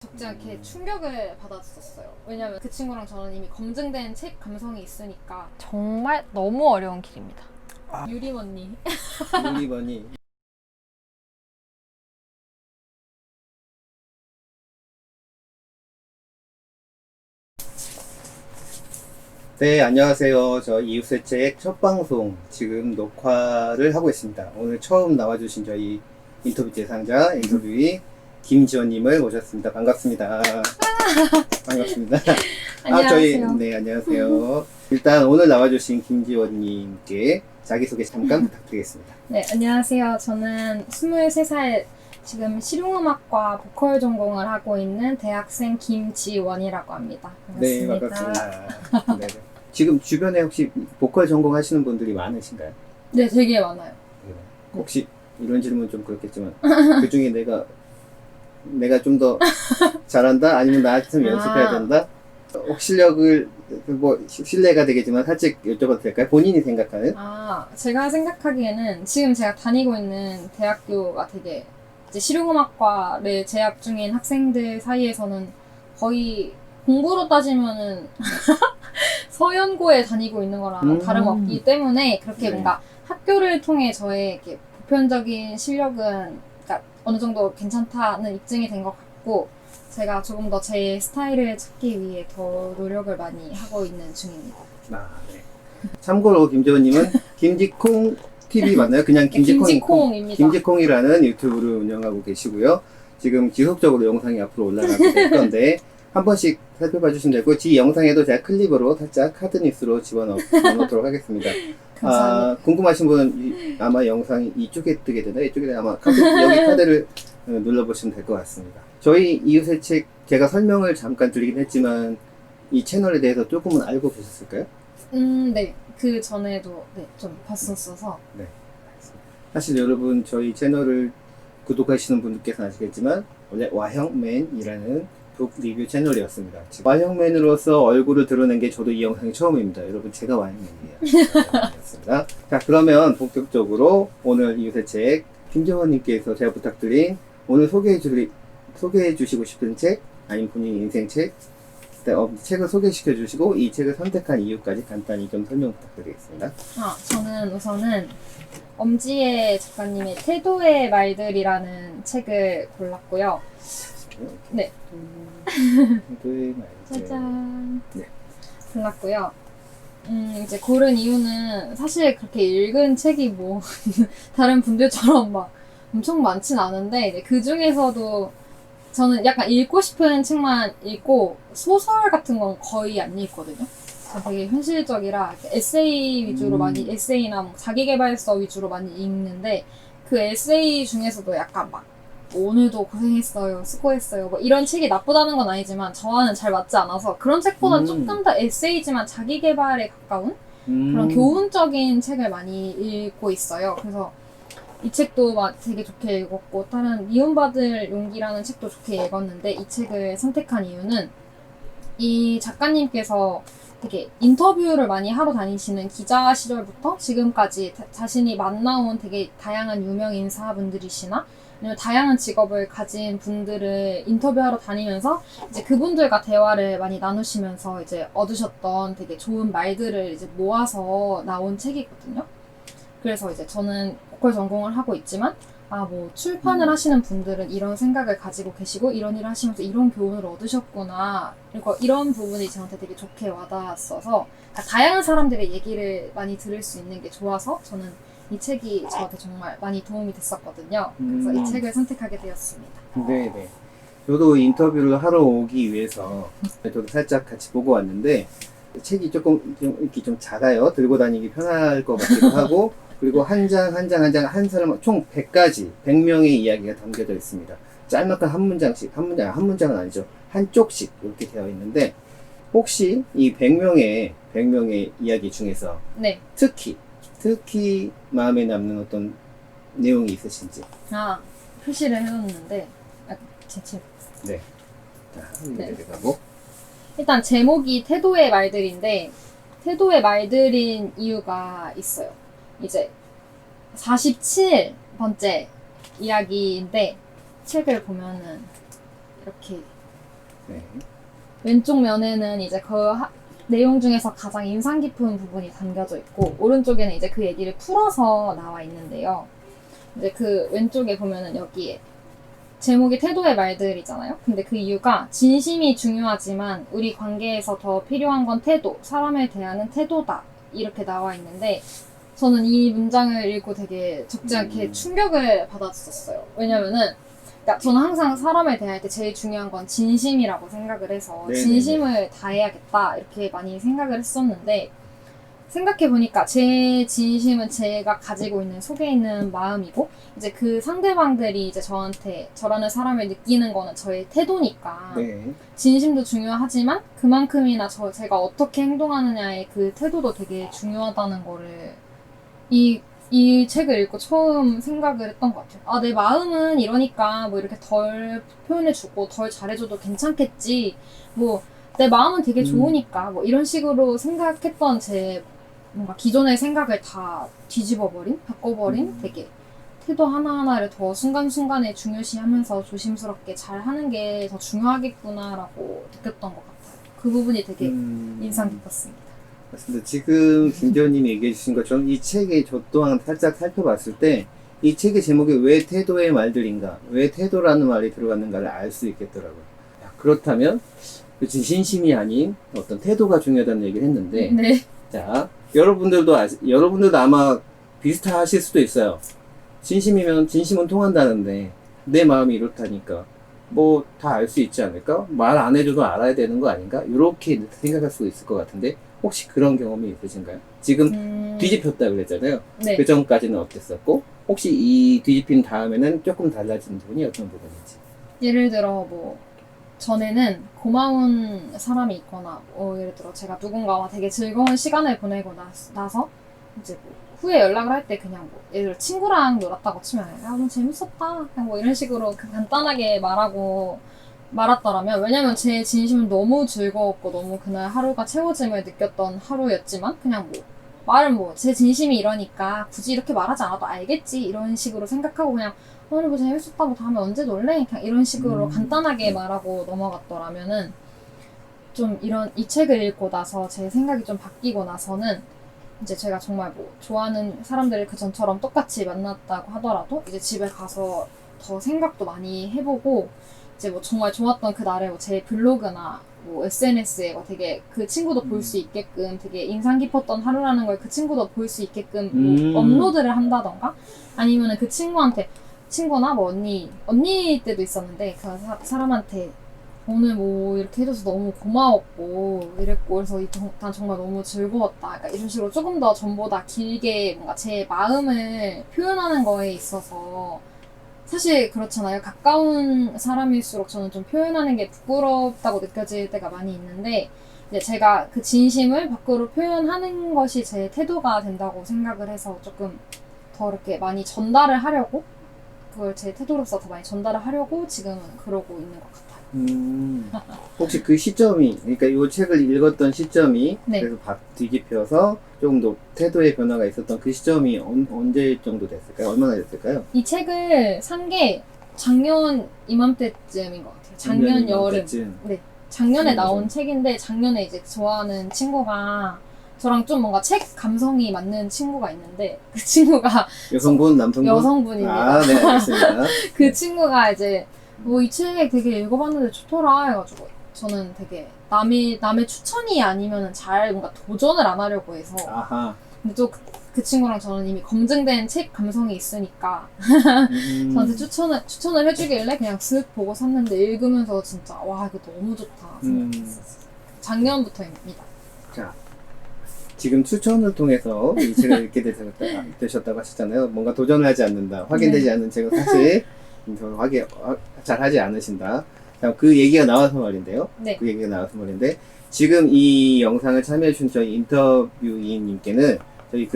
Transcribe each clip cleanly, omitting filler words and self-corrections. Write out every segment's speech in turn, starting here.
적지 않게 충격을 받았었어요. 왜냐면 그 친구랑 저는 이미 검증된 책 감성이 있으니까. 정말 너무 어려운 길입니다. 유림 언니. 유리번이 네, 안녕하세요. 저 이웃의 책 첫 방송 지금 녹화를 하고 있습니다. 오늘 처음 나와주신 저희 인터뷰 대상자 인터뷰이 김지원님을 모셨습니다. 반갑습니다. 반갑습니다. 안녕하세요. 네, 안녕하세요. 일단 오늘 나와주신 김지원님께 자기소개 잠깐 부탁드리겠습니다. 네, 안녕하세요. 저는 23살 지금 실용음악과 보컬 전공을 하고 있는 대학생 김지원이라고 합니다. 네, 반갑습니다. 반갑습니다. 네, 네. 지금 주변에 혹시 보컬 전공하시는 분들이 많으신가요? 네, 되게 많아요. 네. 혹시 이런 질문 좀 그렇겠지만 그 중에 내가 좀 더 잘한다 아니면 나한테 연습해야 된다 혹시 실력을 뭐 실례가 되겠지만 살짝 여쭤봐도 될까요? 본인이 생각하는 제가 생각하기에는 지금 제가 다니고 있는 대학교가 되게 이제 실용음악과를 재학 중인 학생들 사이에서는 거의 공부로 따지면은 서연고에 다니고 있는 거랑 다름없기 때문에 그렇게 네. 뭔가 학교를 통해 저의 이렇게 보편적인 실력은 그러니까 어느 정도 괜찮다는 입증이 된 것 같고 제가 조금 더 제 스타일을 찾기 위해 더 노력을 많이 하고 있는 중입니다. 네. 참고로 김재원님은 김지콩 TV 맞나요? 그냥 김지콩입니다. 김지콩이라는 유튜브를 운영하고 계시고요. 지금 지속적으로 영상이 앞으로 올라가게 될 건데 한 번씩 살펴봐 주시면 되고 이 영상에도 제가 클립으로 살짝 카드뉴스로 집어넣도록 하겠습니다. 감사합니다. 궁금하신 분은 아마 영상이 이쪽에 뜨게 되나요? 이쪽에 아마 여기 카드를 눌러보시면 될 것 같습니다. 저희 이웃의 책 제가 설명을 잠깐 드리긴 했지만 이 채널에 대해서 조금은 알고 계셨을까요? 네. 그 전에도 좀 봤었어서. 네. 사실 여러분 저희 채널을 구독하시는 분들께서는 아시겠지만 원래 와형맨이라는 북 리뷰 채널이었습니다. 와형맨으로서 얼굴을 드러낸 게 저도 이 영상이 처음입니다. 여러분 제가 와형맨이었습니다. 자, 그러면 본격적으로 오늘 이웃의 책 김정원님께서 제가 부탁드린 오늘 소개해 주시고 싶은 책 아니면 본인 인생 책 책을 소개시켜 주시고 이 책을 선택한 이유까지 간단히 좀 설명 부탁드리겠습니다. 저는 우선은 엄지혜 작가님의 태도의 말들이라는 책을 골랐고요. 네. 태도의 말들. 짜잔. 네. 골랐고요. 이제 고른 이유는 사실 그렇게 읽은 책이 뭐 다른 분들처럼 막 엄청 많진 않은데 이제 그 중에서도 저는 약간 읽고 싶은 책만 읽고 소설 같은 건 거의 안 읽거든요. 저 되게 현실적이라 에세이 위주로 많이 에세이나 뭐 자기계발서 위주로 많이 읽는데 그 에세이 중에서도 약간 막 오늘도 고생했어요, 수고했어요 뭐 이런 책이 나쁘다는 건 아니지만 저와는 잘 맞지 않아서 그런 책보다 조금 더 에세이지만 자기계발에 가까운 그런 교훈적인 책을 많이 읽고 있어요. 그래서 이 책도 막 되게 좋게 읽었고 다른 미움받을 용기라는 책도 좋게 읽었는데 이 책을 선택한 이유는 이 작가님께서 되게 인터뷰를 많이 하러 다니시는 기자 시절부터 지금까지 자신이 만나온 되게 다양한 유명 인사분들이시나 아니면 다양한 직업을 가진 분들을 인터뷰하러 다니면서 이제 그분들과 대화를 많이 나누시면서 이제 얻으셨던 되게 좋은 말들을 이제 모아서 나온 책이거든요. 그래서 이제 저는 보컬 전공을 하고 있지만 뭐 출판을 하시는 분들은 이런 생각을 가지고 계시고 이런 일을 하시면서 이런 교훈을 얻으셨구나. 그리고 이런 부분이 저한테 되게 좋게 와닿았어서 그러니까 다양한 사람들의 얘기를 많이 들을 수 있는 게 좋아서 저는 이 책이 저한테 정말 많이 도움이 됐었거든요. 그래서 이 책을 선택하게 되었습니다. 네네. 저도 인터뷰를 하러 오기 위해서 저도 살짝 같이 보고 왔는데 책이 조금 이렇게 좀 작아요. 들고 다니기 편할 것 같기도 하고 그리고 한 사람 총 100가지 100명의 이야기가 담겨져 있습니다. 짤막한 한 문장은 아니죠. 한 쪽씩 이렇게 되어 있는데 혹시 이 100명의 이야기 중에서 네. 특히 마음에 남는 어떤 내용이 있으신지. 표시를 해뒀는데 제 책. 네. 자, 네. 내려가고. 일단 제목이 태도의 말들인데 태도의 말들인 이유가 있어요. 이제 47번째 이야기인데 책을 보면은 이렇게 네. 왼쪽 면에는 이제 내용 중에서 가장 인상 깊은 부분이 담겨져 있고, 오른쪽에는 이제 그 얘기를 풀어서 나와 있는데요. 이제 그 왼쪽에 보면은 여기에 제목이 태도의 말들이잖아요. 근데 그 이유가 진심이 중요하지만 우리 관계에서 더 필요한 건 태도, 사람을 대하는 태도다. 이렇게 나와 있는데, 저는 이 문장을 읽고 되게 적지 않게 충격을 받았었어요. 왜냐면은, 그러니까 저는 항상 사람을 대할 때 제일 중요한 건 진심이라고 생각을 해서 네네네. 진심을 다해야겠다 이렇게 많이 생각을 했었는데, 생각해보니까 제 진심은 제가 가지고 있는 속에 있는 마음이고, 이제 그 상대방들이 이제 저라는 사람을 느끼는 거는 저의 태도니까, 네. 진심도 중요하지만 그만큼이나 제가 어떻게 행동하느냐의 그 태도도 되게 중요하다는 거를 이 책을 읽고 처음 생각을 했던 것 같아요. 아, 내 마음은 이러니까 뭐 이렇게 덜 표현해주고 덜 잘해줘도 괜찮겠지. 뭐 내 마음은 되게 좋으니까 뭐 이런 식으로 생각했던 제 뭔가 기존의 생각을 다 바꿔버린 되게 태도 하나하나를 더 순간순간에 중요시하면서 조심스럽게 잘 하는 게 더 중요하겠구나라고 느꼈던 것 같아요. 그 부분이 되게 인상 깊었습니다. 맞습니다. 지금 김재원님이 얘기해 주신 것처럼 이 책에 저 또한 살짝 살펴봤을 때 이 책의 제목이 왜 태도의 말들인가, 왜 태도라는 말이 들어갔는가를 알 수 있겠더라고요. 그렇다면 그치, 진심이 아닌 어떤 태도가 중요하다는 얘기를 했는데, 네. 자, 여러분들도 아마 비슷하실 수도 있어요. 진심은 통한다는데 내 마음이 이렇다니까 뭐 다 알 수 있지 않을까? 말 안 해줘도 알아야 되는 거 아닌가? 이렇게 생각할 수도 있을 것 같은데, 혹시 그런 경험이 있으신가요? 지금 뒤집혔다 그랬잖아요. 네. 그 전까지는 어땠었고, 혹시 이 뒤집힌 다음에는 조금 달라진 부분이 어떤 부분인지. 예를 들어 뭐 전에는 고마운 사람이 있거나 예를 들어 제가 누군가와 되게 즐거운 시간을 보내고 나서 이제 뭐 후에 연락을 할 때 그냥 뭐 예를 들어 친구랑 놀았다고 치면 야 너무 재밌었다 그냥 뭐 이런 식으로 간단하게 말았더라면, 왜냐면 제 진심은 너무 즐거웠고 너무 그날 하루가 채워짐을 느꼈던 하루였지만, 그냥 뭐 말은 뭐 제 진심이 이러니까 굳이 이렇게 말하지 않아도 알겠지 이런 식으로 생각하고 그냥 오늘 뭐 재밌었다 뭐 다음에 언제 놀래? 그냥 이런 식으로 간단하게 말하고 넘어갔더라면은, 좀 이 책을 읽고 나서 제 생각이 좀 바뀌고 나서는 이제 제가 정말 뭐 좋아하는 사람들을 그 전처럼 똑같이 만났다고 하더라도 이제 집에 가서 더 생각도 많이 해보고, 이제 뭐 정말 좋았던 그 날에 뭐 제 블로그나 뭐 SNS에 뭐 되게 그 친구도 볼 수 있게끔 되게 인상 깊었던 하루라는 걸 그 친구도 볼 수 있게끔 뭐 업로드를 한다던가, 아니면은 그 친구나 뭐 언니 때도 있었는데 그 사람한테 오늘 뭐 이렇게 해줘서 너무 고마웠고 이랬고 그래서 난 정말 너무 즐거웠다. 그러니까 이런 식으로 조금 더 전보다 길게 뭔가 제 마음을 표현하는 거에 있어서, 사실 그렇잖아요. 가까운 사람일수록 저는 좀 표현하는 게 부끄럽다고 느껴질 때가 많이 있는데, 이제 제가 그 진심을 밖으로 표현하는 것이 제 태도가 된다고 생각을 해서 조금 더 이렇게 많이 전달을 하려고, 그걸 제 태도로서 더 많이 전달을 하려고 지금은 그러고 있는 것 같아요. 혹시 그 시점이, 그러니까 이 책을 읽었던 시점이, 네. 그래서 뒤집혀서 조금 더 태도의 변화가 있었던 그 시점이 언제 정도 됐을까요? 얼마나 됐을까요? 이 책을 산 게 작년 이맘때쯤인 것 같아요. 작년 여름. 이맘때쯤. 네. 작년에 나온 여름. 책인데, 작년에 이제 좋아하는 친구가 저랑 좀 뭔가 책 감성이 맞는 친구가 있는데, 그 친구가 여성분, 남성분? 여성분입니다. 아, 네, 알겠습니다. 그 친구가 이제 뭐 이 책 되게 읽어봤는데 좋더라 해가지고, 저는 되게 남의 추천이 아니면은 잘 뭔가 도전을 안 하려고 해서. 아하. 근데 또 그 친구랑 저는 이미 검증된 책 감성이 있으니까 저한테 추천을 해주길래 그냥 쓱 보고 샀는데, 읽으면서 진짜 와 이거 너무 좋다 생각했었어요. 작년부터입니다. 자, 지금 추천을 통해서 이 책을 읽게 되셨다고 하셨잖아요. 뭔가 도전을 하지 않는다, 확인되지 않는 책은 사실 잘 하지 않으신다. 자, 그 얘기가 나와서 말인데요. 네. 그 얘기가 나와서 말인데, 지금 이 영상을 참여해주신 저희 인터뷰인님께는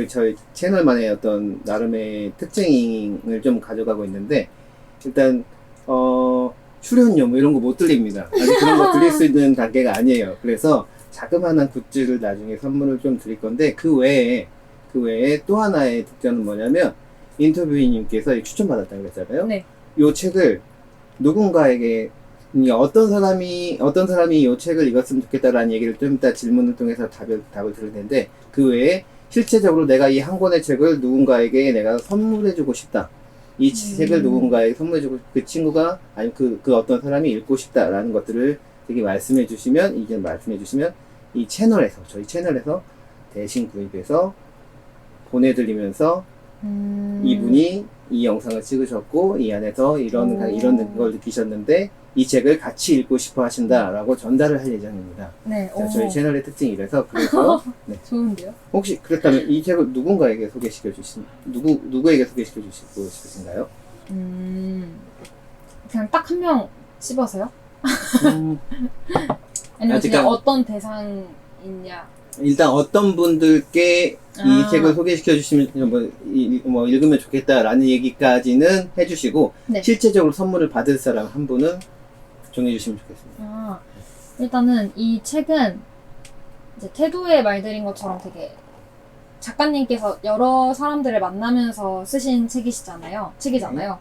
저희 채널만의 어떤 나름의 특징을 좀 가져가고 있는데, 일단 출연료 뭐 이런 거 못 드립니다. 아직 그런 거 드릴 수 있는 단계가 아니에요. 그래서 자그마한 굿즈를 나중에 선물을 좀 드릴 건데, 그 외에 또 하나의 특징은 뭐냐면, 인터뷰인님께서 추천받았다고 그랬잖아요. 네. 이 책을 누군가에게 어떤 사람이 이 책을 읽었으면 좋겠다라는 얘기를 좀 이따 질문을 통해서 답을 들을 텐데, 그 외에 실제적으로 내가 이 한 권의 책을 누군가에게 내가 선물해주고 싶다. 이 책을 누군가에게 선물해주고, 그 친구가, 아니면 그 어떤 사람이 읽고 싶다라는 것들을 되게 말씀해 주시면, 이 채널에서, 저희 채널에서 대신 구입해서 보내드리면서, 이분이 이 영상을 찍으셨고, 이 안에서 이런 걸 느끼셨는데, 이 책을 같이 읽고 싶어 하신다라고 전달을 할 예정입니다. 네. 자, 저희 채널의 특징이 이래서, 그래서, 네. 좋은데요? 혹시 그렇다면 이 책을 누구에게 소개시켜 주시고 싶으신가요? 그냥 딱 한 명 집어서요? 음, 아니면 아직 그냥 안- 어떤 대상이냐? 일단 어떤 분들께 이 아. 책을 소개시켜 주시면 뭐 읽으면 좋겠다라는 얘기까지는 해주시고, 네. 실제적으로 선물을 받을 사람 한 분은 정해 주시면 좋겠습니다. 아, 일단은 이 책은 이제 태도의 말들인 것처럼 되게 작가님께서 여러 사람들을 만나면서 쓰신 책이잖아요.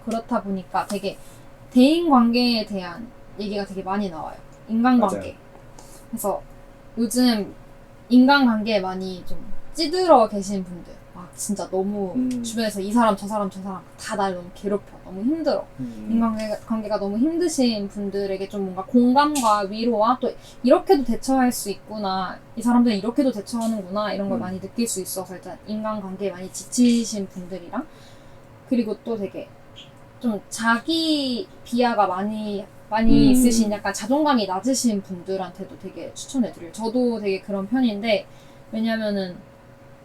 그렇다 보니까 되게 대인 관계에 대한 얘기가 되게 많이 나와요. 인간관계. 맞아요. 그래서 요즘 인간관계에 많이 좀 찌들어 계신 분들, 막 진짜 너무 주변에서 이 사람 저 사람 다 날 너무 괴롭혀, 너무 힘들어. 인간관계가 너무 힘드신 분들에게 좀 뭔가 공감과 위로와 또 이렇게도 대처할 수 있구나, 이 사람들은 이렇게도 대처하는구나, 이런 걸 많이 느낄 수 있어서 일단 인간관계에 많이 지치신 분들이랑, 그리고 또 되게 좀 자기 비하가 많이 있으신, 약간 자존감이 낮으신 분들한테도 되게 추천해드려요. 저도 되게 그런 편인데, 왜냐면은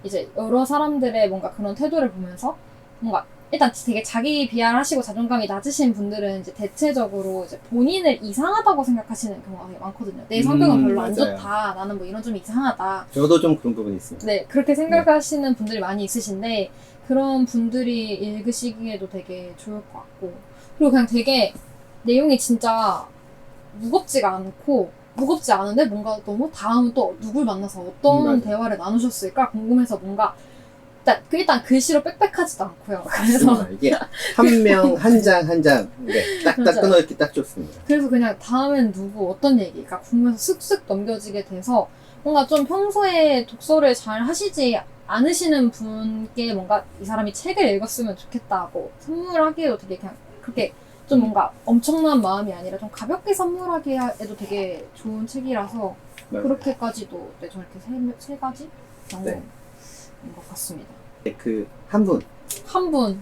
이제 여러 사람들의 뭔가 그런 태도를 보면서 뭔가 일단 되게 자기 비하를 하시고 자존감이 낮으신 분들은 이제 대체적으로 이제 본인을 이상하다고 생각하시는 경우가 되게 많거든요. 내 성격은 별로 안 맞아요. 좋다. 나는 뭐 이런 좀 이상하다. 저도 좀 그런 부분이 있습니다. 네, 그렇게 생각하시는 분들이 많이 있으신데, 그런 분들이 읽으시기에도 되게 좋을 것 같고, 그리고 그냥 되게 내용이 진짜 무겁지 않은데 뭔가 너무 다음 또 누굴 만나서 어떤 맞아요. 대화를 나누셨을까 궁금해서, 뭔가 일단 글씨로 빽빽하지도 않고요. 그래서 맞습니다. 이게 한 명 한 장 한 장 딱딱 맞아요. 끊어읽기 딱 좋습니다. 그래서 그냥 다음엔 누구 어떤 얘기가 궁금해서 쓱쓱 넘겨지게 돼서, 뭔가 좀 평소에 독서를 잘 하시지 않으시는 분께 뭔가 이 사람이 책을 읽었으면 좋겠다고 선물하기에도 되게 그냥 그렇게 좀 뭔가 엄청난 마음이 아니라 좀 가볍게 선물하기에도 되게 좋은 책이라서, 그렇게까지도 네, 저 이렇게 세 가지 정도인 것 같습니다. 그 한 분, 한 분.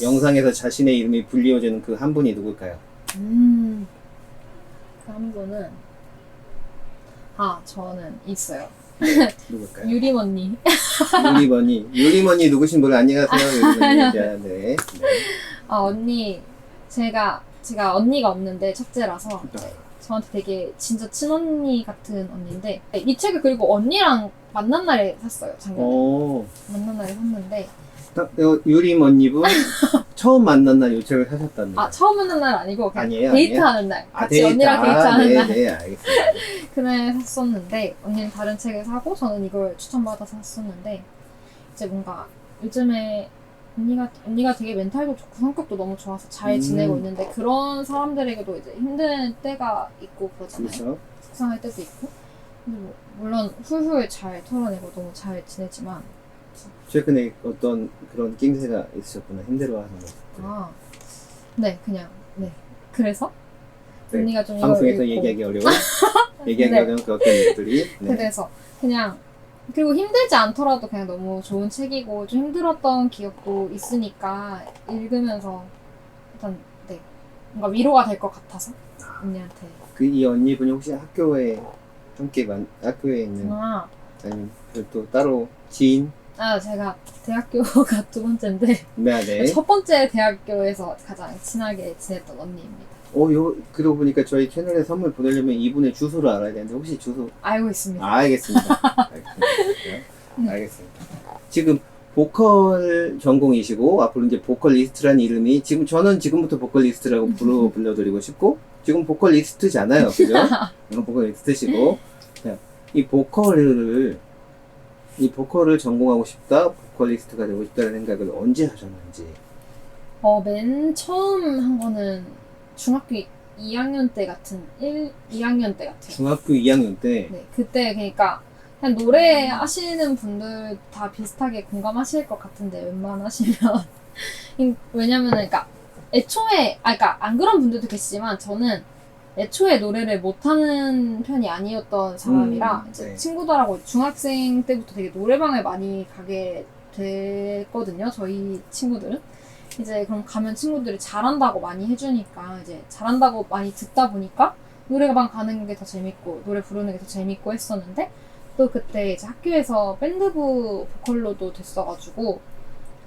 영상에서 자신의 이름이 불리워지는 그 한 분이 누굴까요? 그 한 분은 저는 있어요. 누굴까요? 유림 언니. 유리머니 누구신 분 안녕하세요. 유리머니. 네. 언니, 제가 언니가 없는데 첫째라서 저한테 되게 진짜 친언니 같은 언니인데, 이 책을 그리고 언니랑 만난 날에 샀어요. 작년에. 만난 날에 샀는데, 유리머니분 처음 만난 날 이 책을 사셨다는 거예요? 처음 만난 날 아니고 그냥 아니에요, 데이트하는 날, 같이 언니랑 데이트하는 날, 네, 알겠습니다. 그날 샀었는데, 언니는 다른 책을 사고 저는 이걸 추천받아서 샀었는데, 이제 뭔가 요즘에 언니가 되게 멘탈도 좋고 성격도 너무 좋아서 잘 지내고 있는데, 그런 사람들에게도 이제 힘든 때가 있고 그러잖아요. 그렇죠. 속상할 때도 있고. 근데 뭐 물론 훌훌 잘 털어내고 너무 잘 지내지만, 최근에 어떤 그런 낌새가 있으셨구나. 힘들어하는 거. 네, 그냥 그래서 네, 언니가 좀 이걸 방송에서 읽고, 얘기하기 어려운 네. 그 어떤 일들이. 네. 그래서 그냥, 그리고 힘들지 않더라도 그냥 너무 좋은 책이고, 좀 힘들었던 기억도 있으니까 읽으면서 일단 뭔가 위로가 될 것 같아서 언니한테. 이 언니분이 혹시 학교에 있는 아니면 또 따로 지인? 제가 대학교가 두 번째인데, 네. 첫 번째 대학교에서 가장 친하게 지냈던 언니입니다. 그러고 보니까 저희 채널에 선물 보내려면 이분의 주소를 알아야 되는데 혹시 주소? 알고 있습니다. 알겠습니다. 알겠습니다. 지금 보컬 전공이시고 앞으로 이제 보컬리스트라는 이름이 저는 지금부터 보컬리스트라고 불러드리고 싶고, 지금 보컬리스트잖아요, 그죠? 보컬리스트시고, 이 보컬을 전공하고 싶다, 보컬리스트가 되고 싶다는 생각을 언제 하셨는지. 맨 처음 한 거는 중학교 2학년 때 같은 2학년 때 같아요. 중학교 2학년 때. 네, 그때 그러니까 그냥 노래 하시는 분들 다 비슷하게 공감하실 것 같은데 웬만하시면 왜냐면은 그러니까 애초에 그러니까 안 그런 분들도 계시지만 저는 애초에 노래를 못하는 편이 아니었던 사람이라 이제 네. 친구들하고 중학생 때부터 되게 노래방을 많이 가게 됐거든요. 저희 친구들은 이제 그럼 가면 친구들이 잘한다고 많이 해주니까 이제 잘한다고 많이 듣다 보니까 노래방 가는 게 더 재밌고 노래 부르는 게 더 재밌고 했었는데 또 그때 이제 학교에서 밴드부 보컬로도 됐어가지고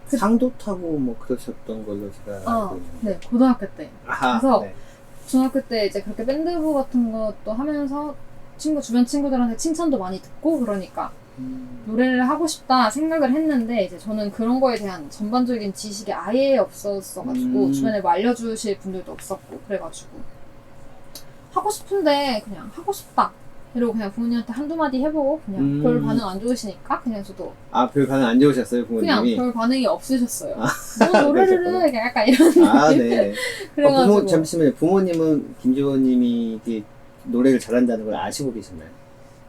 상도 타고 뭐 그러셨던 걸로 제가 알고 있는데. 네 고등학교 때 아하, 그래서 네. 중학교 때 이제 그렇게 밴드부 같은 것도 하면서 주변 친구들한테 칭찬도 많이 듣고 그러니까 노래를 하고 싶다 생각을 했는데 이제 저는 그런 거에 대한 전반적인 지식이 아예 없었어가지고 주변에 뭐 알려주실 분들도 없었고 그래가지고 하고 싶은데 그냥 하고 싶다 이러고 그냥 부모님한테 한두 마디 해보고 그냥 별 반응 안 좋으시니까 그냥 저도 별 반응 안 좋으셨어요, 그냥 부모님이? 별 반응이 없으셨어요. 뭐 노래를 해 약간 이런 네. 그래가지고 잠시만요. 부모님은 김지호님이 이게 노래를 잘한다는 걸 아시고 계셨나요?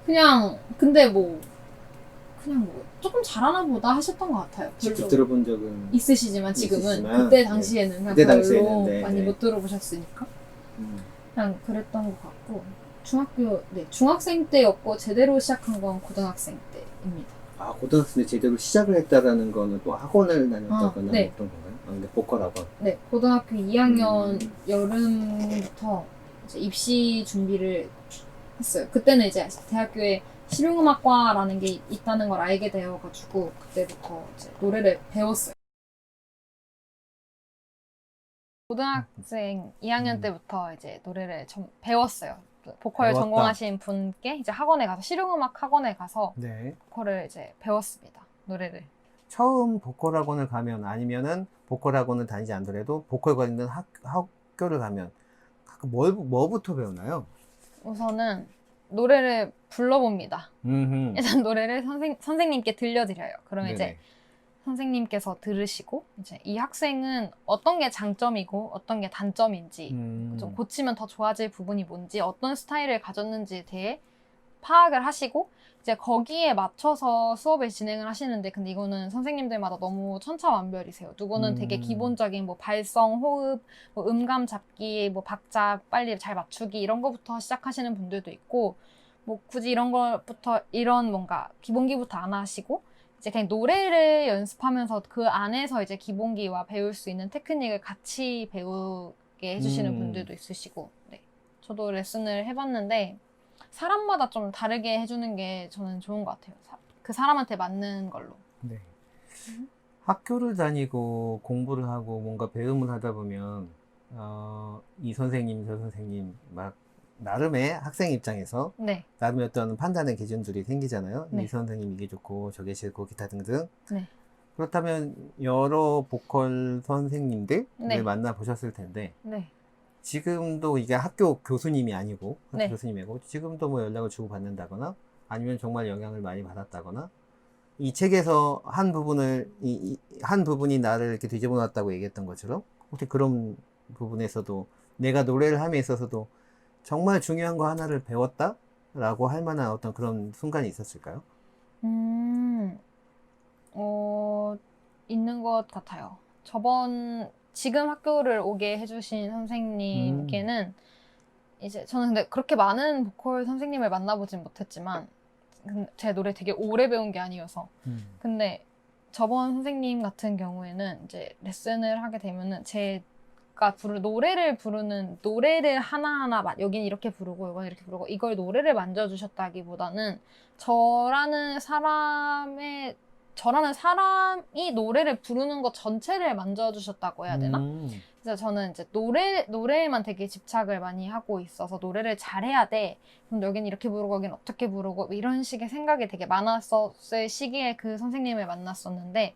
그냥 근데 뭐 그냥 뭐 조금 잘하나 보다 하셨던 것 같아요. 직접 별로 들어본 적은 있으시지만 지금은 있으시지만, 그때 당시에는 그냥 그때 별로 당시에는, 네, 많이 네. 못 들어보셨으니까 음, 그냥 그랬던 것 같고 중학생 때였고 제대로 시작한 건 고등학생 때입니다. 고등학생 때 제대로 시작을 했다라는 거는 또 학원을 다녔다거나 네. 어떤 건가요? 근데 보컬 학원. 네, 고등학교 2학년 여름부터 이제 입시 준비를 했어요. 그때는 이제 대학교에 실용음악과라는 게 있다는 걸 알게 되어가지고 그때부터 이제 노래를 배웠어요. 고등학생 2학년 때부터 이제 노래를 좀 배웠어요. 보컬 배웠다. 전공하신 분께 이제 학원에 가서 실용음악 학원에 가서 네. 보컬을 이제 배웠습니다. 노래를. 처음 보컬 학원을 가면 아니면은 보컬 학원을 다니지 않더라도 보컬 관련 학교를 가면 뭐부터 배우나요? 우선은 노래를 불러봅니다. 음흠. 일단 노래를 선생님께 들려드려요. 그럼 이제 네네. 선생님께서 들으시고 이제 이 학생은 어떤 게 장점이고 어떤 게 단점인지 좀 고치면 더 좋아질 부분이 뭔지 어떤 스타일을 가졌는지에 대해 파악을 하시고 이제 거기에 맞춰서 수업을 진행을 하시는데 근데 이거는 선생님들마다 너무 천차만별이세요. 누구는 되게 기본적인 뭐 발성, 호흡, 뭐 음감 잡기, 뭐 박자 빨리 잘 맞추기 이런 거부터 시작하시는 분들도 있고 뭐 굳이 이런 것부터 이런 뭔가 기본기부터 안 하시고 이제 그냥 노래를 연습하면서 그 안에서 이제 기본기와 배울 수 있는 테크닉을 같이 배우게 해주시는 분들도 있으시고, 네. 저도 레슨을 해봤는데, 사람마다 좀 다르게 해주는 게 저는 좋은 것 같아요. 그 사람한테 맞는 걸로. 네. 학교를 다니고 공부를 하고 뭔가 배움을 하다 보면, 이 선생님, 저 선생님, 막, 나름의 학생 입장에서 네. 나름의 어떤 판단의 기준들이 생기잖아요. 네. 이 선생님 이게 좋고 저게 싫고 기타 등등. 네. 그렇다면 여러 보컬 선생님들을 네. 만나보셨을 텐데 네. 지금도 이게 학교 교수님이 아니고 학교 네. 교수님이고 지금도 뭐 연락을 주고 받는다거나 아니면 정말 영향을 많이 받았다거나 이 책에서 한 부분을 한 부분이 나를 이렇게 뒤집어 놨다고 얘기했던 것처럼 혹시 그런 부분에서도 내가 노래를 함에 있어서도 정말 중요한 거 하나를 배웠다라고 할 만한 어떤 그런 순간이 있었을까요? 있는 것 같아요. 지금 학교를 오게 해주신 선생님께는 이제 저는 근데 그렇게 많은 보컬 선생님을 만나보진 못했지만 제 노래 되게 오래 배운 게 아니어서 근데 저번 선생님 같은 경우에는 이제 레슨을 하게 되면은 제가 노래를 부르는 노래를 하나하나 여긴 이렇게 부르고 이건 이렇게 부르고 이걸 노래를 만져주셨다기보다는 저라는 사람이 노래를 부르는 것 전체를 만져주셨다고 해야 되나? 그래서 저는 이제 노래에만 되게 집착을 많이 하고 있어서 노래를 잘해야 돼. 그럼 여긴 이렇게 부르고 여긴 어떻게 부르고 이런 식의 생각이 되게 많았었을 시기에 그 선생님을 만났었는데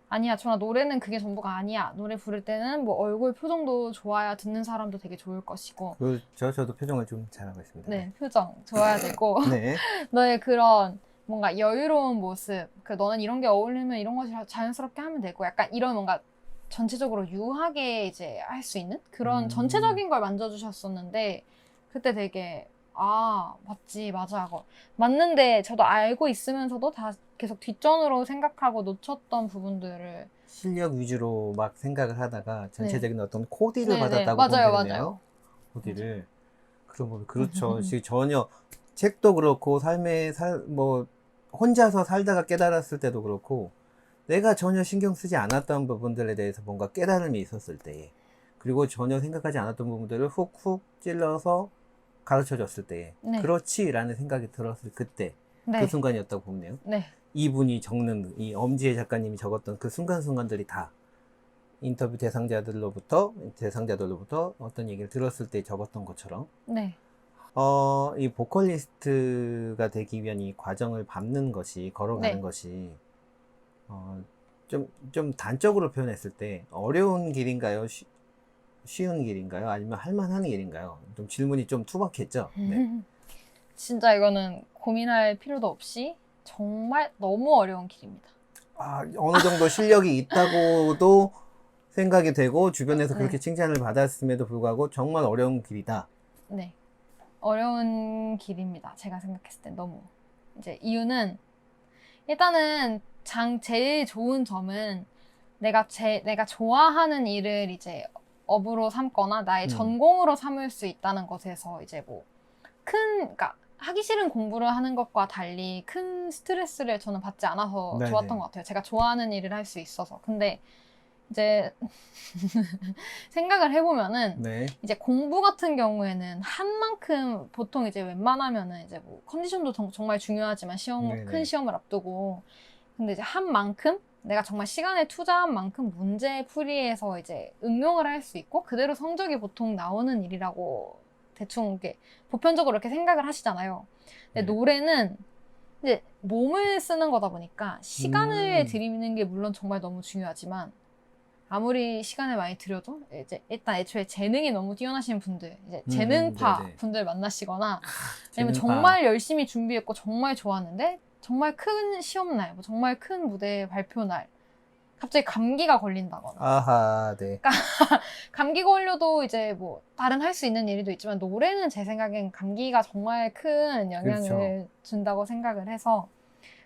아니야, 전화 노래는 그게 전부가 아니야. 노래 부를 때는 뭐 얼굴 표정도 좋아야 듣는 사람도 되게 좋을 것이고. 저도 표정을 좀 잘하고 있습니다. 네, 표정 좋아야 되고. 네. 너의 그런 뭔가 여유로운 모습, 너는 이런 게 어울리면 이런 것이 자연스럽게 하면 되고 약간 이런 뭔가 전체적으로 유하게 이제 할 수 있는 그런 전체적인 걸 만져주셨었는데 그때 되게 맞지 맞아 맞는데 저도 알고 있으면서도 다 계속 뒷전으로 생각하고 놓쳤던 부분들을 실력 위주로 막 생각을 하다가 전체적인 어떤 코디를 네, 받았다고 맞아요, 보면 되네요. 맞아요. 코디를. 그런 거 그렇죠. 지금 전혀 책도 그렇고 뭐 혼자서 살다가 깨달았을 때도 그렇고 내가 전혀 신경 쓰지 않았던 부분들에 대해서 뭔가 깨달음이 있었을 때 그리고 전혀 생각하지 않았던 부분들을 훅훅 찔러서 가르쳐 줬을 때 네. 그렇지 라는 생각이 들었을 그때 네. 그 순간이었다고 보네요. 네. 이분이 적는 이 엄지혜 작가님이 적었던 그 순간순간들이 다 인터뷰 대상자들로부터 어떤 얘기를 들었을 때 적었던 것처럼 네. 이 보컬리스트가 되기 위한 이 과정을 밟는 것이 걸어가는 네. 것이 좀 단적으로 표현했을 때 어려운 길인가요? 쉬운 길인가요? 아니면 할만한 길인가요? 좀 질문이 좀 투박했죠? 네. 진짜 이거는 고민할 필요도 없이 정말 너무 어려운 길입니다. 어느 정도 실력이 있다고도 생각이 되고 주변에서 네. 그렇게 칭찬을 받았음에도 불구하고 정말 어려운 길이다. 네. 어려운 길입니다. 제가 생각했을 땐 너무. 이제 이유는 일단은 제일 좋은 점은 내가 좋아하는 일을 이제 업으로 삼거나 나의 전공으로 삼을 수 있다는 것에서 이제 그러니까 하기 싫은 공부를 하는 것과 달리 큰 스트레스를 저는 받지 않아서 네네. 좋았던 것 같아요. 제가 좋아하는 일을 할 수 있어서. 근데 이제 생각을 해보면은 네. 이제 공부 같은 경우에는 한 만큼 보통 이제 웬만하면은 이제 컨디션도 정말 중요하지만 네네. 큰 시험을 앞두고 근데 이제 한 만큼 내가 정말 시간을 투자한 만큼 문제 풀이에서 이제 응용을 할 수 있고 그대로 성적이 보통 나오는 일이라고 대충 이렇게 보편적으로 이렇게 생각을 하시잖아요. 근데 네. 노래는 이제 몸을 쓰는 거다 보니까 시간을 들이는 게 물론 정말 너무 중요하지만 아무리 시간을 많이 들여도 이제 일단 애초에 재능이 너무 뛰어나신 분들, 이제 재능파 네네. 분들 만나시거나 아니면 재능파. 정말 열심히 준비했고 정말 좋았는데 정말 큰 시험날, 정말 큰 무대 발표날 갑자기 감기가 걸린다거나 아하, 네. 감기 걸려도 이제 다른 할 수 있는 일도 있지만 노래는 제 생각엔 감기가 정말 큰 영향을 그렇죠. 준다고 생각을 해서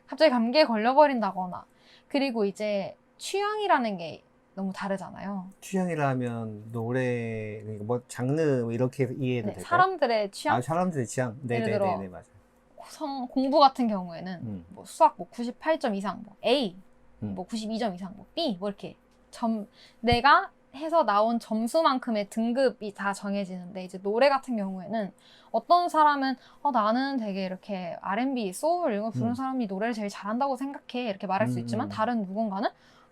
갑자기 감기에 걸려버린다거나 그리고 이제 취향이라는 게 너무 다르잖아요. 취향이라면 노래, 뭐 장르 뭐 이렇게 이해해도 네, 될까요? 사람들의 취향? 사람들의 취향. 예를 들어 네네네, 맞아요. 공부 같은 경우에는 수학 98점 이상, A, 92점 이상, B 이렇게 내가 해서 나온 점수만큼의 등급이 다 정해지는데 이제 노래 같은 경우에는 어떤 사람은 나는 되게 이렇게 R&B, 소울 이런 거 부르는 사람이 노래를 제일 잘한다고 생각해 이렇게 말할 수 있지만 다른 누군가는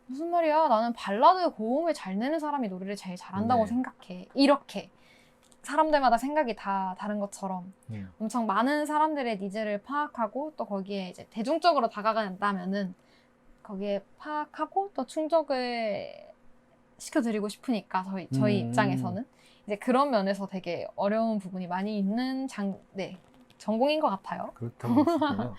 무슨 말이야 나는 발라드 고음을 잘 내는 사람이 노래를 제일 잘한다고 네. 생각해 이렇게 사람들마다 생각이 다 다른 것처럼 엄청 많은 사람들의 니즈를 파악하고 또 거기에 이제 대중적으로 다가간다면은 거기에 파악하고 또 충족을 시켜드리고 싶으니까 저희 입장에서는 이제 그런 면에서 되게 어려운 부분이 많이 있는 전공인 것 같아요. 그렇다고 하시고요.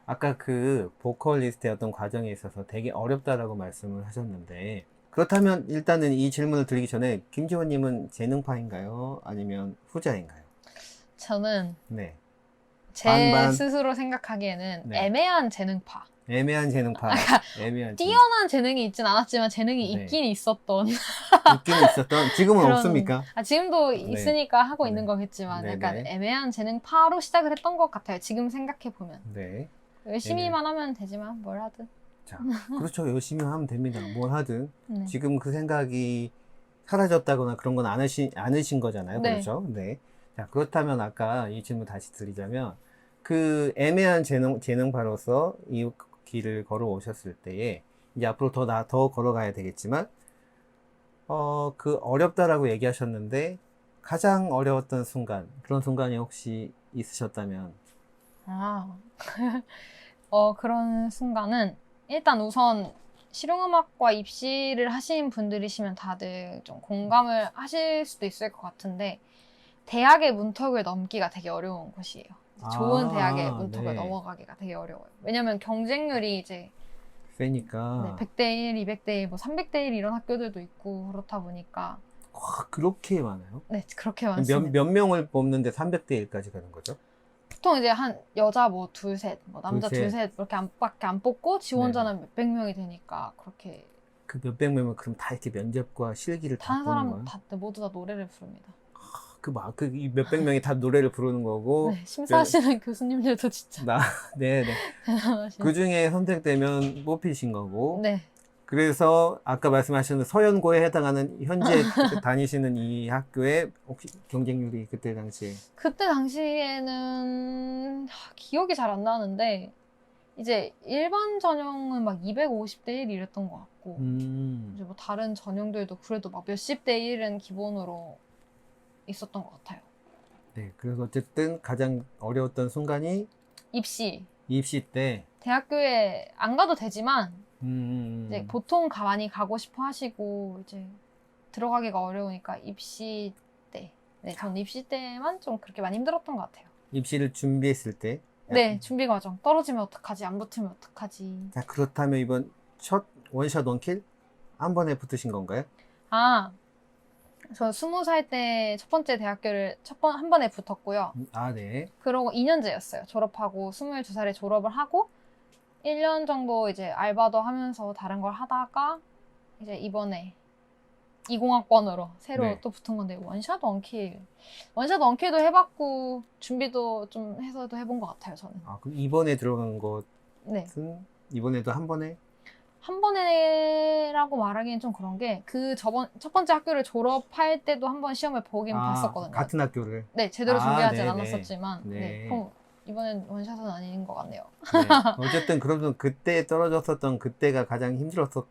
아까 그 보컬리스트의 어떤 과정에 있어서 되게 어렵다라고 말씀을 하셨는데 그렇다면 일단은 이 질문을 드리기 전에 김지원님은 재능파인가요? 아니면 후자인가요? 저는 네. 제 반반. 스스로 생각하기에는 네. 애매한 재능파. 애매한 재능파. 애매한 재능. 뛰어난 재능이 있진 않았지만 재능이 네. 있긴 있었던. 있긴 있었던. 지금은 그런- 없습니까? 지금도 네. 있으니까 하고 네. 있는 거겠지만 네, 약간 네. 애매한 재능파로 시작을 했던 것 같아요. 지금 생각해보면. 네. 열심히만 하면 되지만 뭘 하든. 자, 그렇죠. 열심히 하면 됩니다. 뭘 하든. 네. 지금 그 생각이 사라졌다거나 그런 건 않으신 거잖아요. 네. 그렇죠? 네. 자, 그렇다면 아까 이 질문 다시 드리자면, 그 애매한 재능파로서 이 길을 걸어오셨을 때에, 이제 앞으로 더 걸어가야 되겠지만, 그 어렵다라고 얘기하셨는데, 가장 어려웠던 순간, 그런 순간이 혹시 있으셨다면, 그런 순간은 일단 우선 실용음악과 입시를 하신 분들이시면 다들 좀 공감을 하실 수도 있을 것 같은데 대학의 문턱을 넘기가 되게 어려운 곳이에요. 좋은 대학의 문턱을 네. 넘어가기가 되게 어려워요. 왜냐면 경쟁률이 이제 세니까. 네, 100대 1, 200대 1, 뭐 300대 1 이런 학교들도 있고 그렇다 보니까 와, 그렇게 많아요? 네, 그렇게 많습니다. 몇 명을 뽑는데 300대 1까지 가는 거죠? 보통 이제 한 여자 뭐 둘, 셋, 뭐 남자 둘, 둘, 셋. 셋 이렇게 밖에 안 뽑고 지원자는 몇백 명이 되니까 그렇게 그 몇백 명은 그럼 다 이렇게 면접과 실기를 다 다른 보는 사람 거예요? 다 모두 다 노래를 부릅니다. 이 몇백 명이 다 노래를 부르는 거고. 네, 심사하시는 교수님들도 진짜 네네. 대단하시네. 그 중에 선택되면 뽑히신 거고. 네, 그래서 아까 말씀하신 서연고에 해당하는 현재 다니시는 이 학교의 혹시 경쟁률이 그때 당시에 그때 당시에는 기억이 잘 안 나는데 이제 일반 전형은 막 250대 1 이랬던 것 같고 이제 뭐 다른 전형들도 그래도 막 몇십 대 1은 기본으로 있었던 것 같아요. 네, 그래서 어쨌든 가장 어려웠던 순간이 입시. 입시 때. 대학교에 안 가도 되지만 이제 보통 많이 가고 싶어 하시고 이제 들어가기가 어려우니까 입시 때. 네, 전 입시 때만 좀 그렇게 많이 힘들었던 것 같아요. 입시를 준비했을 때. 네, 준비 과정. 떨어지면 어떡하지? 안 붙으면 어떡하지? 자, 그렇다면 이번 첫 원샷 원킬 한 번에 붙으신 건가요? 아, 저 20살 때 첫 번째 대학교를 한 번에 붙었고요. 아, 네. 그러고 2년제였어요. 졸업하고 22살에 졸업을 하고 1년 정도 이제 알바도 하면서 다른 걸 하다가 이제 이번에 20학번으로 새로 네. 또 붙은 건데 원샷 원킬. 원샷 원킬도 해봤고 준비도 좀 해서도 해본 것 같아요, 저는. 아, 그럼 이번에 들어간 것은 네. 이번에도 한 번에? 한 번에라고 말하기엔 좀 그런 게 첫 번째 학교를 졸업할 때도 한 번 시험을 보긴 봤었거든요. 같은 학교를. 네, 제대로 아, 준비하진 네네. 않았었지만 네. 네, 그럼 이번엔 원샷은 아닌 것 같네요. 네. 어쨌든 그러면 그때 떨어졌었던 그때가 가장 힘들었어.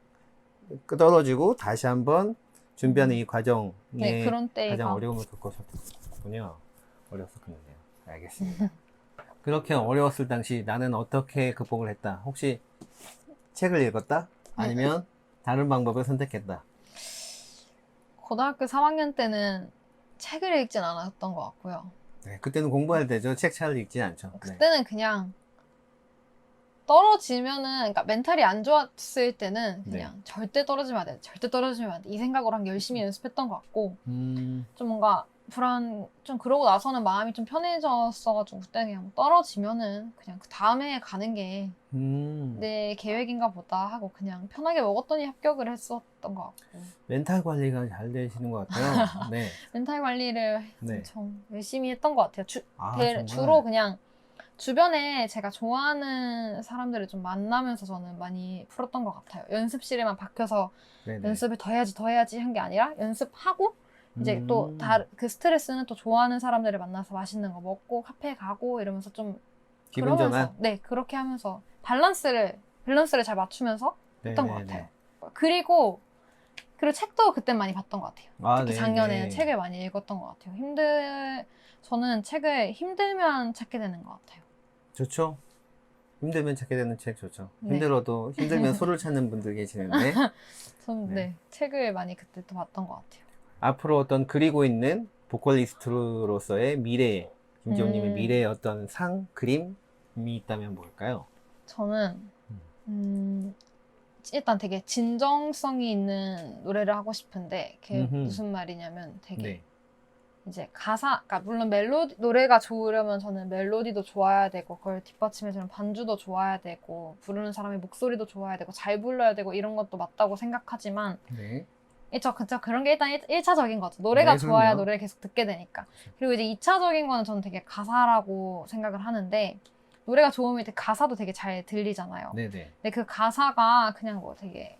떨어지고 다시 한번 준비하는 이 과정에 네, 그런 때가 가장 어려움을 겪으셨군요. 어려웠었군요. 알겠습니다. 그렇게 어려웠을 당시 나는 어떻게 극복을 했다? 혹시 책을 읽었다? 아니면 다른 방법을 선택했다? 고등학교 3학년 때는 책을 읽진 않았던 것 같고요. 네, 그때는 공부할 때죠. 책 잘 읽지 않죠. 네. 그때는 그냥 떨어지면은, 그러니까 멘탈이 안 좋았을 때는 그냥 절대 떨어지면 안 돼, 절대 떨어지면 안 돼. 이 생각으로 한 열심히 연습했던 것 같고, 좀 뭔가 좀 그러고 나서는 마음이 좀 편해졌어가지고, 그때는 그냥 떨어지면은 그냥 그 다음에 가는 게 내 계획인가 보다 하고 그냥 편하게 먹었더니 합격을 했었던 것 같고. 멘탈 관리가 잘 되시는 것 같아요. 네. 멘탈 관리를 네. 엄청 열심히 했던 것 같아요. 정말? 주로 그냥 주변에 제가 좋아하는 사람들을 좀 만나면서 저는 많이 풀었던 것 같아요. 연습실에만 박혀서 네네. 연습을 더 해야지 한 게 아니라 연습하고 이제 또 그 스트레스는 또 좋아하는 사람들을 만나서 맛있는 거 먹고 카페 가고 이러면서 좀 기분 전환? 네, 그렇게 하면서 밸런스를 잘 맞추면서 했던 것 같아요. 그리고 책도 그때 많이 봤던 것 같아요. 특히 작년에는 책을 많이 읽었던 것 같아요. 저는 책을 힘들면 찾게 되는 것 같아요. 좋죠. 힘들면 찾게 되는 책 좋죠. 네. 힘들면 소를 찾는 분들 계시는데 저는 네. 책을 많이 그때 또 봤던 것 같아요. 앞으로 어떤 그리고 있는 보컬리스트로서의 미래에 김지호님의 미래의 어떤 그림이 있다면 뭘까요? 저는 일단 되게 진정성이 있는 노래를 하고 싶은데 그게 무슨 말이냐면 되게 네. 이제 그러니까 물론 노래가 좋으려면 저는 멜로디도 좋아야 되고 그걸 뒷받침해주는 반주도 좋아야 되고 부르는 사람의 목소리도 좋아야 되고 잘 불러야 되고 이런 것도 맞다고 생각하지만 네. 그쵸. 그런 게 일단 1차적인 거죠. 노래가 네, 좋아야 그럼요. 노래를 계속 듣게 되니까. 그리고 이제 2차적인 거는 저는 되게 가사라고 생각을 하는데 노래가 좋으면 가사도 되게 잘 들리잖아요. 네네. 근데 그 가사가 그냥 뭐 되게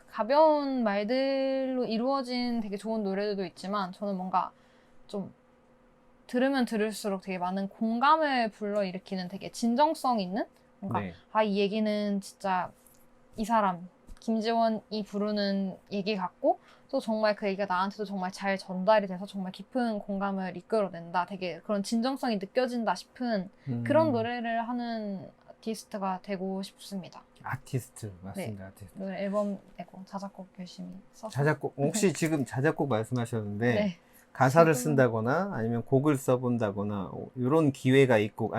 가벼운 말들로 이루어진 되게 좋은 노래들도 있지만 저는 뭔가 좀 들으면 들을수록 되게 많은 공감을 불러일으키는 되게 진정성 있는 뭔가 네. 이 얘기는 진짜 이 사람 김지원이 부르는 얘기 같고 또 정말 그 얘기가 나한테도 정말 잘 전달이 돼서 정말 깊은 공감을 이끌어낸다. 되게 그런 진정성이 느껴진다 싶은 그런 노래를 하는 아티스트가 되고 싶습니다. 아티스트 맞습니다. 네. 아티스트. 노래 앨범 내고 자작곡 열심히 써서 자작곡 혹시 지금 자작곡 말씀하셨는데 네. 가사를 지금은- 쓴다거나 아니면 곡을 써본다거나 이런 기회가 있고,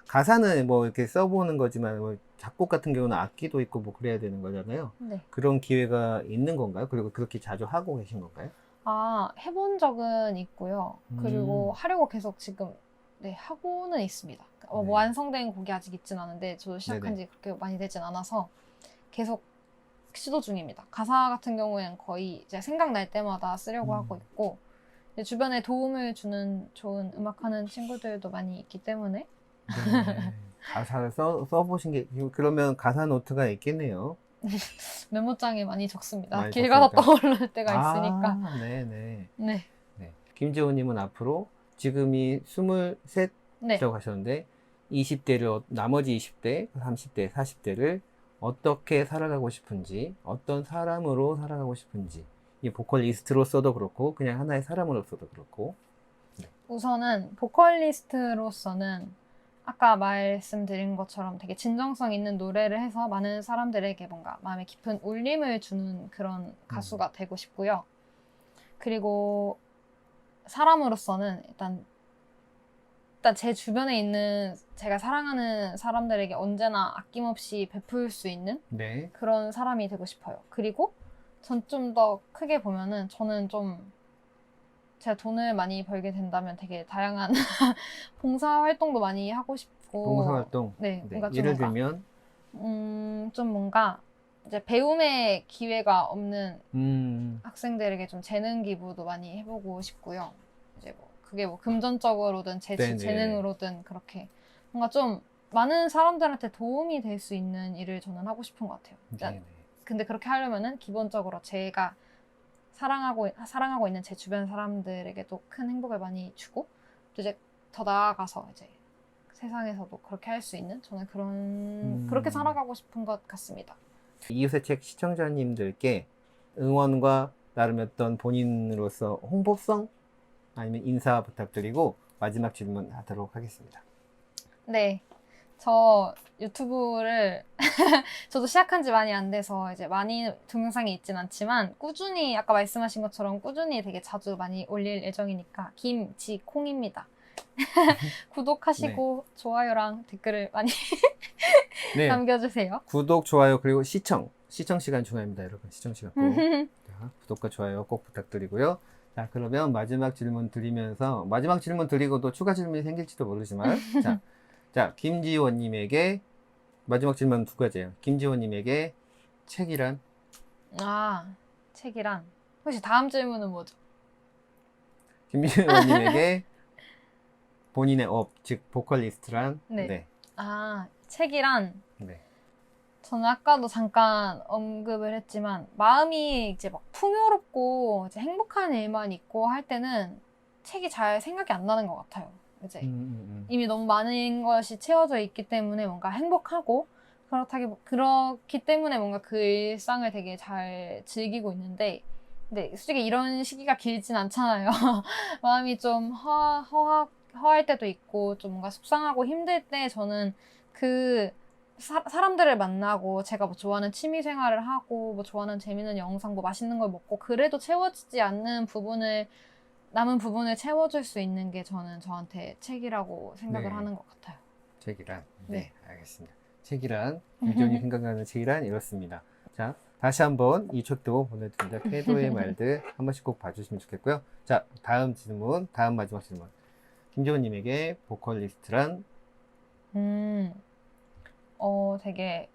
가사는 뭐 이렇게 써보는 거지만 뭐 작곡 같은 경우는 악기도 있고 뭐 그래야 되는 거잖아요. 네. 그런 기회가 있는 건가요? 그리고 그렇게 자주 하고 계신 건가요? 아, 해본 적은 있고요. 그리고 음. 하려고 계속 지금 네, 하고는 있습니다. 네. 완성된 곡이 아직 있진 않은데 저도 시작한 네네. 지 그렇게 많이 되진 않아서 계속 시도 중입니다. 가사 같은 경우에는 거의 이제 생각날 때마다 쓰려고 하고 있고 이제 주변에 도움을 주는 좋은 음악하는 친구들도 많이 있기 때문에 네. 가사를 써보신 게, 그러면 가사 노트가 있겠네요. 메모장에 많이 적습니다. 많이 길 가다 적습니까? 떠오를 때가 있으니까. 네네. 네. 네. 김재호님은 앞으로 지금이 23이라고 네. 하셨는데, 20대를, 나머지 20대, 30대, 40대를 어떻게 살아가고 싶은지, 어떤 사람으로 살아가고 싶은지, 이 보컬리스트로서도 그렇고, 그냥 하나의 사람으로서도 그렇고. 우선은 보컬리스트로서는 아까 말씀드린 것처럼 되게 진정성 있는 노래를 해서 많은 사람들에게 뭔가 마음에 깊은 울림을 주는 그런 가수가 되고 싶고요. 그리고 사람으로서는 일단 제 주변에 있는 제가 사랑하는 사람들에게 언제나 아낌없이 베풀 수 있는 네. 그런 사람이 되고 싶어요. 그리고 전 좀 더 크게 보면은 저는 좀 제가 돈을 많이 벌게 된다면 되게 다양한 봉사활동도 많이 하고 싶고 봉사활동. 네, 네. 뭔가 좀 예를 뭔가 들면, 좀 뭔가 이제 배움의 기회가 없는 아, 학생들에게 좀 재능 기부도 많이 해보고 싶고요. 이제 뭐 그게 뭐 금전적으로든 네네. 재능으로든 그렇게 뭔가 좀 많은 사람들한테 도움이 될 수 있는 일을 저는 하고 싶은 것 같아요. 일단 네네. 근데 그렇게 하려면은 기본적으로 제가 사랑하고 있는 제 주변 사람들에게도 큰 행복을 많이 주고 또 이제 더 나아가서 이제 세상에서도 그렇게 할 수 있는 저는 그렇게 살아가고 싶은 것 같습니다. 이웃의 책 시청자님들께 응원과 나름 어떤 본인으로서 홍보성 아니면 인사 부탁드리고 마지막 질문 하도록 하겠습니다. 네. 저 유튜브를 저도 시작한 지 많이 안 돼서 이제 많이 동영상이 있진 않지만 꾸준히 아까 말씀하신 것처럼 꾸준히 되게 자주 많이 올릴 예정이니까 김지콩입니다. 구독하시고 좋아요랑 댓글을 많이 네. 남겨주세요. 구독, 좋아요, 그리고 시청 시간 중요합니다, 여러분. 시청 시간 꼭. 자, 구독과 좋아요 꼭 부탁드리고요. 자, 그러면 마지막 질문 드리면서 마지막 질문 드리고도 추가 질문이 생길지도 모르지만 자, 김지원님에게 마지막 질문 두 가지예요. 김지원님에게 책이란? 아, 책이란 혹시 다음 질문은 뭐죠? 김지원님에게 본인의 업, 즉 보컬리스트란? 네. 아, 책이란 네. 저는 아까도 잠깐 언급을 했지만 마음이 이제 막 풍요롭고 이제 행복한 일만 있고 할 때는 책이 잘 생각이 안 나는 것 같아요. 이제 이미 너무 많은 것이 채워져 있기 때문에 뭔가 행복하고 그렇기 때문에 뭔가 그 일상을 되게 잘 즐기고 있는데 근데 솔직히 이런 시기가 길진 않잖아요. 마음이 좀 허할 때도 있고 좀 뭔가 속상하고 힘들 때 저는 그 사람들을 만나고 제가 뭐 좋아하는 취미 생활을 하고 뭐 좋아하는 재밌는 영상 뭐 맛있는 걸 먹고 그래도 채워지지 않는 남은 부분을 채워줄 수 있는 게 저는 저한테 책이라고 생각을 네. 하는 것 같아요. 책이란? 네. 네, 알겠습니다. 책이란, 김지원이 생각하는 책이란 이렇습니다. 자, 다시 한번 이 책도 보내드립니다. 태도의 말들 한 번씩 꼭 봐주시면 좋겠고요. 자, 다음 마지막 질문. 김지원님에게 보컬리스트란? 되게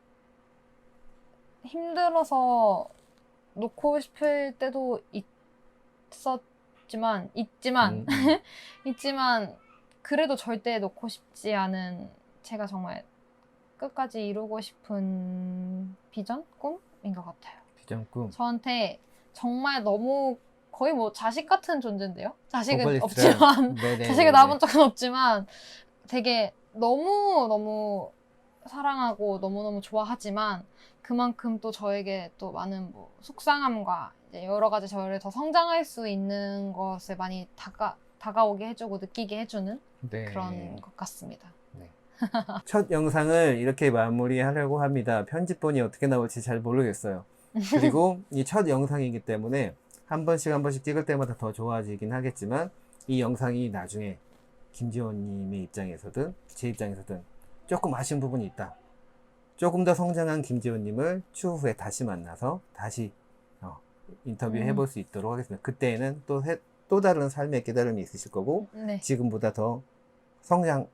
힘들어서 놓고 싶을 때도 있지만 그래도 절대 놓고 싶지 않은 제가 정말 끝까지 이루고 싶은 비전? 꿈인 것 같아요. 비전 꿈. 저한테 정말 너무 거의 뭐 자식 같은 존재인데요. 자식은 보컬리스트란? 없지만 네네네네. 자식을 낳아본 적은 없지만 되게 너무 사랑하고 너무너무 좋아하지만 그만큼 또 저에게 또 많은 뭐 속상함과 이제 여러 가지 저를 더 성장할 수 있는 것을 많이 다가오게 해주고 느끼게 해주는 네. 그런 것 같습니다. 첫 영상을 이렇게 마무리하려고 합니다. 편집본이 어떻게 나올지 잘 모르겠어요. 그리고 이 첫 영상이기 때문에 한 번씩 찍을 때마다 더 좋아지긴 하겠지만 이 영상이 나중에 김지원님의 입장에서든 제 입장에서든 조금 아쉬운 부분이 있다. 조금 더 성장한 김지원님을 추후에 다시 만나서 다시 인터뷰 해볼 수 있도록 하겠습니다. 그때는 또 다른 삶의 깨달음이 있으실 거고 네. 지금보다 더 성장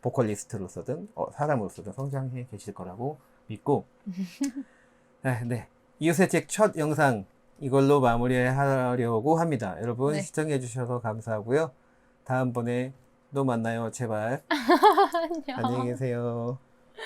보컬리스트로서든 사람으로서든 성장해 계실 거라고 믿고 네. 이웃의 책 첫 영상 이걸로 마무리하려고 합니다. 여러분 네. 시청해 주셔서 감사하고요. 다음번에 또 만나요. 제발. 안녕. 안녕히 계세요.